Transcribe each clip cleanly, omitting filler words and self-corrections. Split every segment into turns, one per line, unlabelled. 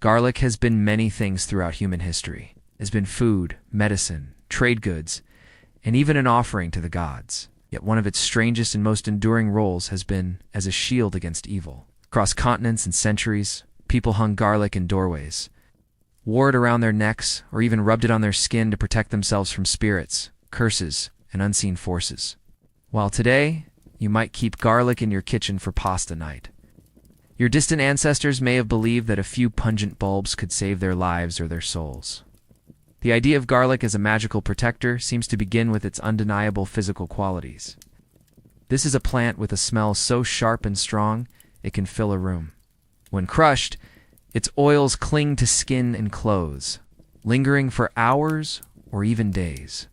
Garlic has been many things throughout human history. It has been food, medicine, trade goods, and even an offering to the gods. Yet one of its strangest and most enduring roles has been as a shield against evil. Across continents and centuries, people hung garlic in doorways, wore it around their necks, or even rubbed it on their skin to protect themselves from spirits, curses, and unseen forces. While today, you might keep garlic in your kitchen for pasta night. Your distant ancestors may have believed that a few pungent bulbs could save their lives or their souls. The idea of garlic as a magical protector seems to begin with its undeniable physical qualities. This is a plant with a smell so sharp and strong, it can fill a room. When crushed, its oils cling to skin and clothes, lingering for hours or even days.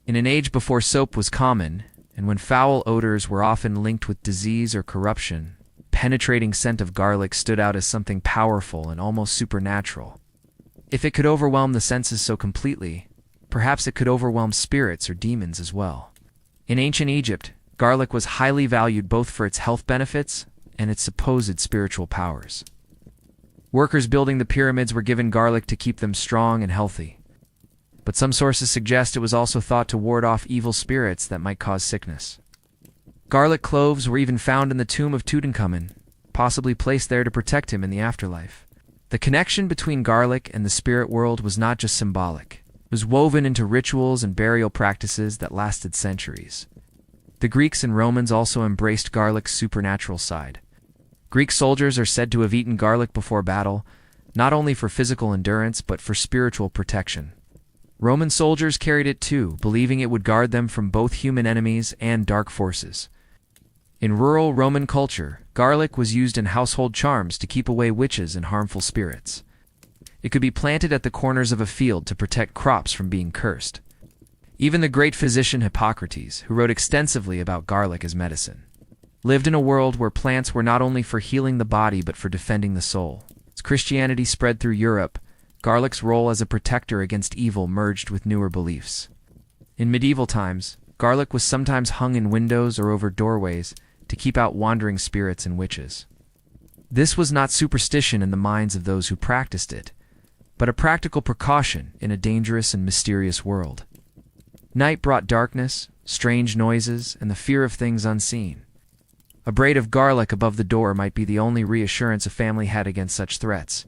In an age before soap was common, and when foul odors were often linked with disease or corruption, penetrating scent of garlic stood out as something powerful and almost supernatural. If it could overwhelm the senses so completely, perhaps it could overwhelm spirits or demons as well. In ancient Egypt, garlic was highly valued both for its health benefits and its supposed spiritual powers. Workers building the pyramids were given garlic to keep them strong and healthy. But some sources suggest it was also thought to ward off evil spirits that might cause sickness. Garlic cloves were even found in the tomb of Tutankhamun, possibly placed there to protect him in the afterlife. The connection between garlic and the spirit world was not just symbolic. It was woven into rituals and burial practices that lasted centuries. The Greeks and Romans also embraced garlic's supernatural side. Greek soldiers are said to have eaten garlic before battle, not only for physical endurance but for spiritual protection. Roman soldiers carried it too, believing it would guard them from both human enemies and dark forces. In rural Roman culture, garlic was used in household charms to keep away witches and harmful spirits. It could be planted at the corners of a field to protect crops from being cursed. Even the great physician Hippocrates, who wrote extensively about garlic as medicine, lived in a world where plants were not only for healing the body but for defending the soul. As Christianity spread through Europe, garlic's role as a protector against evil merged with newer beliefs. In medieval times, garlic was sometimes hung in windows or over doorways to keep out wandering spirits and witches. This was not superstition in the minds of those who practiced it, but a practical precaution in a dangerous and mysterious world. Night brought darkness, strange noises, and the fear of things unseen. A braid of garlic above the door might be the only reassurance a family had against such threats.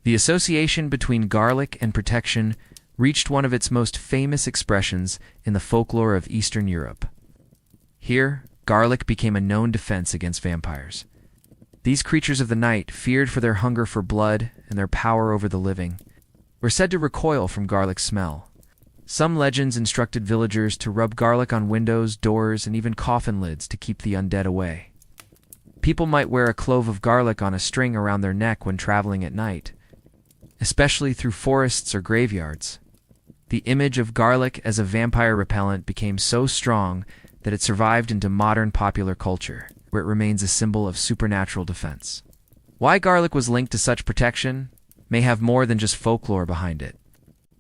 The association between garlic and protection reached one of its most famous expressions in the folklore of Eastern Europe. Here, garlic became a known defense against vampires. These creatures of the night, feared for their hunger for blood and their power over the living, were said to recoil from garlic's smell. Some legends instructed villagers to rub garlic on windows, doors, and even coffin lids to keep the undead away. People might wear a clove of garlic on a string around their neck when traveling at night, especially through forests or graveyards. The image of garlic as a vampire repellent became so strong that it survived into modern popular culture, where it remains a symbol of supernatural defense. Why garlic was linked to such protection may have more than just folklore behind it.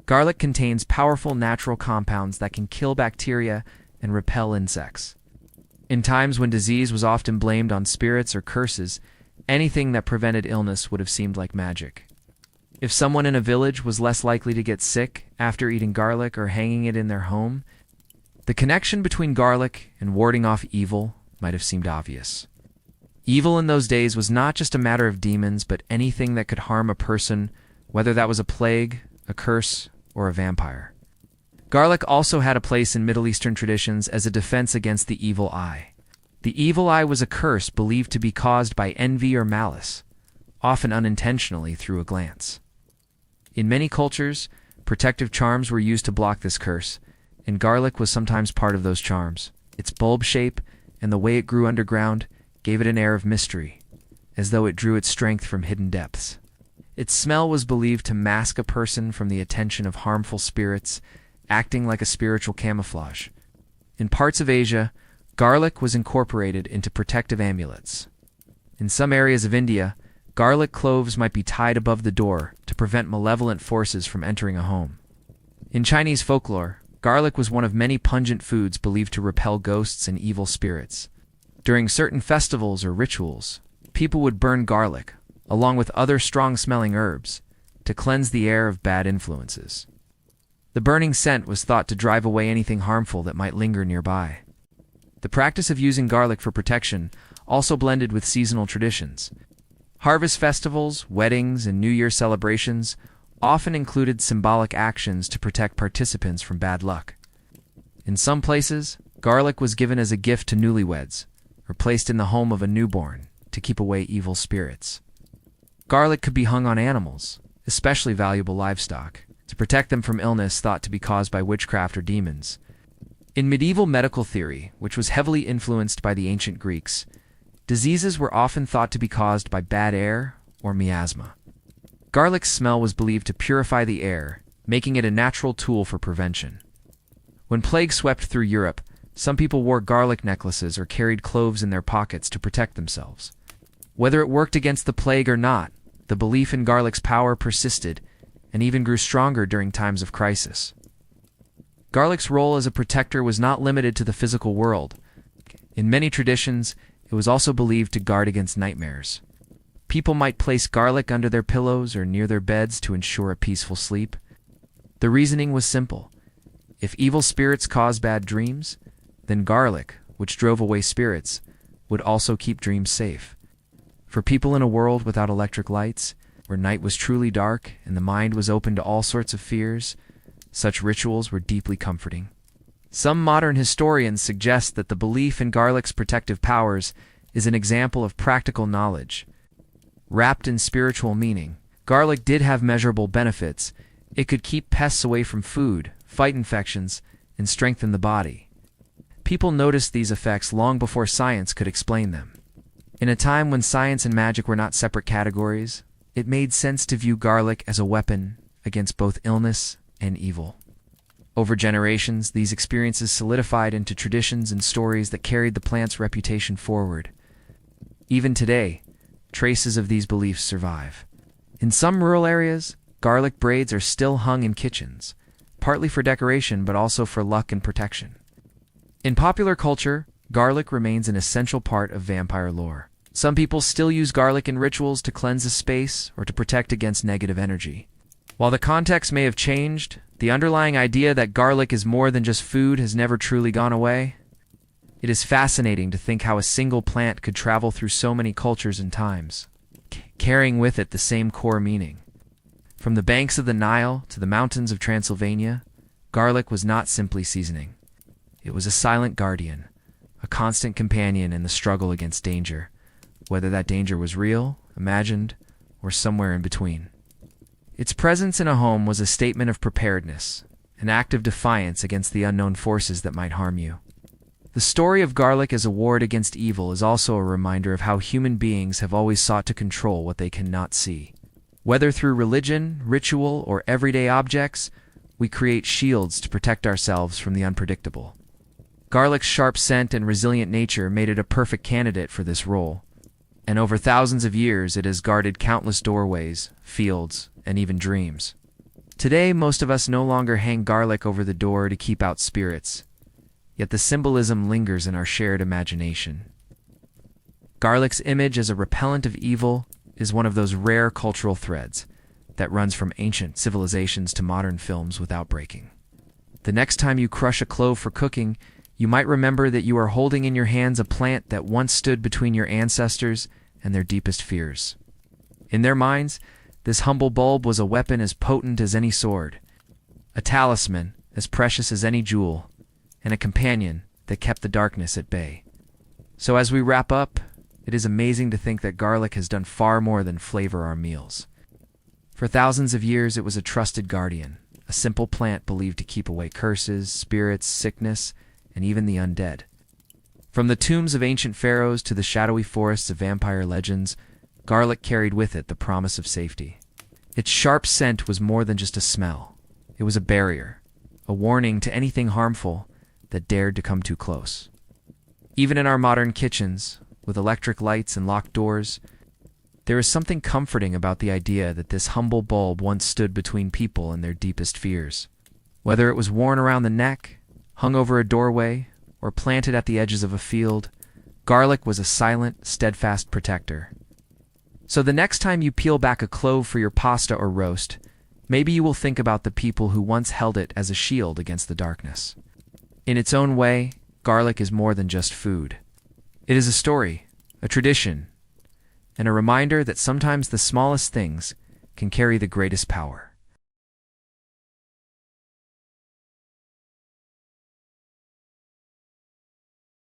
Garlic contains powerful natural compounds that can kill bacteria and repel insects. In times when disease was often blamed on spirits or curses, anything that prevented illness would have seemed like magic. If someone in a village was less likely to get sick after eating garlic or hanging it in their home, the connection between garlic and warding off evil might have seemed obvious. Evil in those days was not just a matter of demons, but anything that could harm a person, whether that was a plague, a curse, or a vampire. Garlic also had a place in Middle Eastern traditions as a defense against the evil eye. The evil eye was a curse believed to be caused by envy or malice, often unintentionally through a glance. In many cultures, protective charms were used to block this curse, and garlic was sometimes part of those charms. Its bulb shape and the way it grew underground gave it an air of mystery, as though it drew its strength from hidden depths. Its smell was believed to mask a person from the attention of harmful spirits, acting like a spiritual camouflage. In parts of Asia, garlic was incorporated into protective amulets. In some areas of India, garlic cloves might be tied above the door to prevent malevolent forces from entering a home. In Chinese folklore, garlic was one of many pungent foods believed to repel ghosts and evil spirits. During certain festivals or rituals, people would burn garlic, along with other strong-smelling herbs, to cleanse the air of bad influences. The burning scent was thought to drive away anything harmful that might linger nearby. The practice of using garlic for protection also blended with seasonal traditions. Harvest festivals, weddings, and New Year celebrations often included symbolic actions to protect participants from bad luck. In some places, garlic was given as a gift to newlyweds or placed in the home of a newborn to keep away evil spirits. Garlic could be hung on animals, especially valuable livestock, to protect them from illness thought to be caused by witchcraft or demons. In medieval medical theory, which was heavily influenced by the ancient Greeks, diseases were often thought to be caused by bad air or miasma. Garlic's smell was believed to purify the air, making it a natural tool for prevention. When plague swept through Europe, some people wore garlic necklaces or carried cloves in their pockets to protect themselves. Whether it worked against the plague or not, the belief in garlic's power persisted and even grew stronger during times of crisis. Garlic's role as a protector was not limited to the physical world. In many traditions, it was also believed to guard against nightmares. People might place garlic under their pillows or near their beds to ensure a peaceful sleep. The reasoning was simple. If evil spirits caused bad dreams, then garlic, which drove away spirits, would also keep dreams safe. For people in a world without electric lights, where night was truly dark and the mind was open to all sorts of fears, such rituals were deeply comforting. Some modern historians suggest that the belief in garlic's protective powers is an example of practical knowledge. Wrapped in spiritual meaning, garlic did have measurable benefits. It could keep pests away from food, fight infections, and strengthen the body. People noticed these effects long before science could explain them. In a time when science and magic were not separate categories, it made sense to view garlic as a weapon against both illness and evil. Over generations, these experiences solidified into traditions and stories that carried the plant's reputation forward. Even today, traces of these beliefs survive. In some rural areas, garlic braids are still hung in kitchens, partly for decoration but also for luck and protection. In popular culture, garlic remains an essential part of vampire lore. Some people still use garlic in rituals to cleanse a space or to protect against negative energy. While the context may have changed, the underlying idea that garlic is more than just food has never truly gone away. It is fascinating to think how a single plant could travel through so many cultures and times, carrying with it the same core meaning. From the banks of the Nile to the mountains of Transylvania, garlic was not simply seasoning. It was a silent guardian, a constant companion in the struggle against danger, whether that danger was real, imagined, or somewhere in between. Its presence in a home was a statement of preparedness, an act of defiance against the unknown forces that might harm you. The story of garlic as a ward against evil is also a reminder of how human beings have always sought to control what they cannot see. Whether through religion, ritual, or everyday objects, we create shields to protect ourselves from the unpredictable. Garlic's sharp scent and resilient nature made it a perfect candidate for this role, and over thousands of years it has guarded countless doorways, fields, and even dreams. Today, most of us no longer hang garlic over the door to keep out spirits, yet the symbolism lingers in our shared imagination. Garlic's image as a repellent of evil is one of those rare cultural threads that runs from ancient civilizations to modern films without breaking. The next time you crush a clove for cooking, you might remember that you are holding in your hands a plant that once stood between your ancestors and their deepest fears. In their minds, this humble bulb was a weapon as potent as any sword, a talisman as precious as any jewel, and a companion that kept the darkness at bay. So as we wrap up, it is amazing to think that garlic has done far more than flavor our meals. For thousands of years, it was a trusted guardian, a simple plant believed to keep away curses, spirits, sickness, and even the undead. From the tombs of ancient pharaohs to the shadowy forests of vampire legends, garlic carried with it the promise of safety. Its sharp scent was more than just a smell. It was a barrier, a warning to anything harmful that dared to come too close. Even in our modern kitchens, with electric lights and locked doors, there is something comforting about the idea that this humble bulb once stood between people and their deepest fears. Whether it was worn around the neck, hung over a doorway, or planted at the edges of a field, garlic was a silent, steadfast protector. So the next time you peel back a clove for your pasta or roast, maybe you will think about the people who once held it as a shield against the darkness. In its own way, garlic is more than just food. It is a story, a tradition, and a reminder that sometimes the smallest things can carry the greatest power.